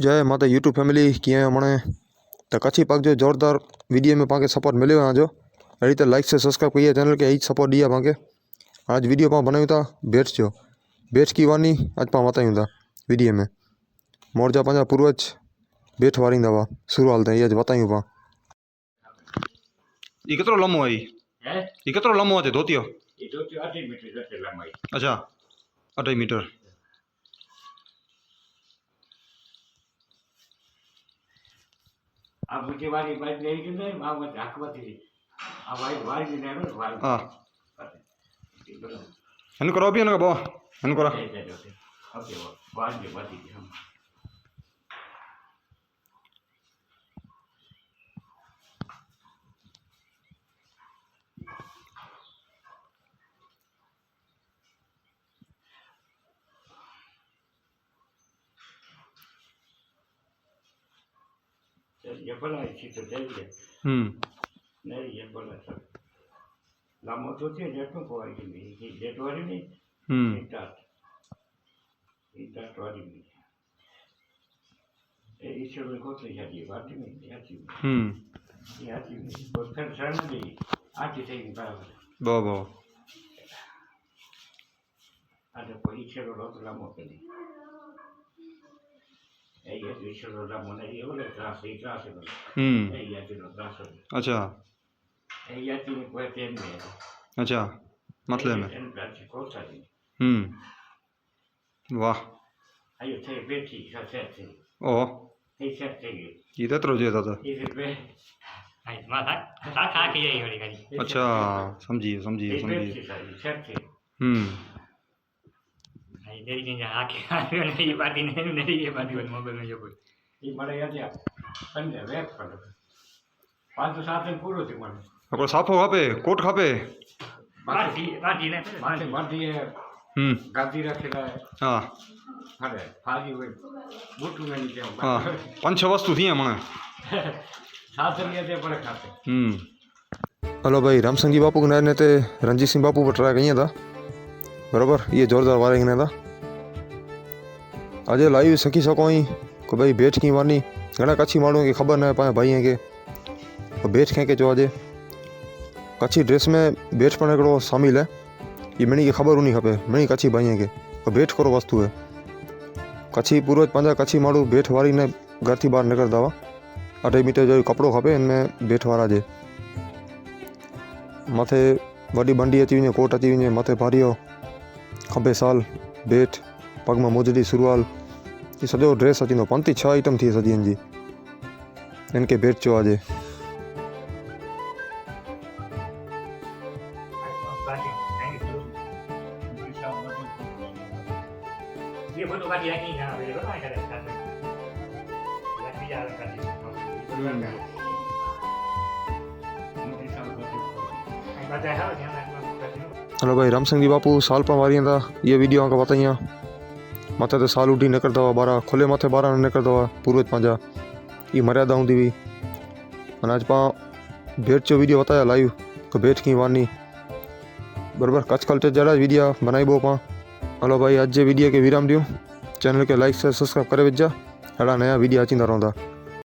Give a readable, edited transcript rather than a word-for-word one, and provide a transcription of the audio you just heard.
जय माता YouTube family कीअं आहियो मणे त कच्छी पाक जो ज़ोरदार वीडियो में पाके सपोर्ट मिले जो अड़ी तो लाइक से सब्सक्राइब करिए चैनल के यही सपोर्ट दिया पाके आज वीडियो पा बनाऊँ था बेट्स जो बेट्स की वानी आज पा बताऊँ था वीडियो में मोरजा पंजा पूर्वज बेट वारींदा हुआ शुरू हाल ये आज बताऊँ पा ये कितरो लम्बो है ये कितरो लम्बो है धोतियो ये धोतियो 8 मीटर जते लंबाई अच्छा 2.5 मीटर अब मुझे वाली बात नहीं कि नहीं मां मत हकमत थी अब वाली वाली नहीं है वाली हां हन करो भी ना बो हन करो ओके वो वाली वाली हम ये बड़ा इसी तो चाहिए नहीं ये बड़ा सब लामो तो थे जेटों को आई थी ये जेट वाली नहीं इटाट वाली नहीं ये इसे भी को तो यादी बात नहीं यादी यादी बहुत फिर शरण दी आती थी बराबर बो बो आते कोई इसे रो तो लामो के नहीं ये इसे रो लामो नहीं ये वाले क्लास है ये तो क्लास अच्छा ये तीन कोई पेन में अच्छा मतलब में वाह आयो थे बेटी साथे थे ओ ये साथे ये तो रोजे था ये बे आई माथा ता खा के यही होली करी अच्छा समझिए समझिए समझिए साथे आई देरी के आके नहीं ये बात नहीं ये बात मोबाइल में जो कोई ये बड़ा याद है पंजे वेब पर 5-7 दिन पूरो थी मन आपको साफो खापे कोट खापे बाटी ने बाटी है गादी रखेला है हां अरे फाजी हुए बूट में नीचे हां 5-6 वस्तु थी मने साथ लिए थे बड़े खाते हेलो भाई रामसिंह जी बापू ने ते रणजीत सिंह बापू पर ट्राई कई था बराबर ये जोरदार वारे ने था अजय लाइव सकी सको ही को भाई बेट की वानी घना कच्छी माण्हू के खबर न पाए भाई के बेट के चो अजय कच्छी ड्रेस में बेट पण हिकिड़ो शामिल है ये मिनी की खबर हुनी खपे मिनी कच्छी भाई के बेट करो वस्तु है कच्छी पूर्वज पंजा कच्छी माण्हू बेट वारी ने घर थी बाहर निकलता हुआ 2.5 मीटर जो कपड़ो खपे इनमें बेट वारा जे मथे वडी बंडी अची वञे कोट अची वञे मथे भारियो खंबे साल बेट पग में मोजड़ी सुरवाल ये सॼो ड्रेस अची वेंदो 5-6 आइटम थी सॼी जी इनके बेट चो अॼु ये फोटो का दिया नहीं ना मेरे को ना करे साथ में लड़की यार कर दी हेलो भाई रामसिंह जी बापू साल पा वारी था ये वीडियो का बताइए मथे तो साल उठी निकलता हुआ 12 खुले मथे 12 निकलता हुआ पूर्वज पंजा ये मर्यादा होंगी हुई आज पा बेट चो वीडियो बताया लाइव तो बेट की वानी बराबर कच्छ कल्चर जरा वीडियो बनाई पा हेलो भाई आज वीडियो के विराम दूँ चैनल के लाइक से सब्सक्राइब करे विझा अड़ा नया वीडियो अचींदा रहंदा।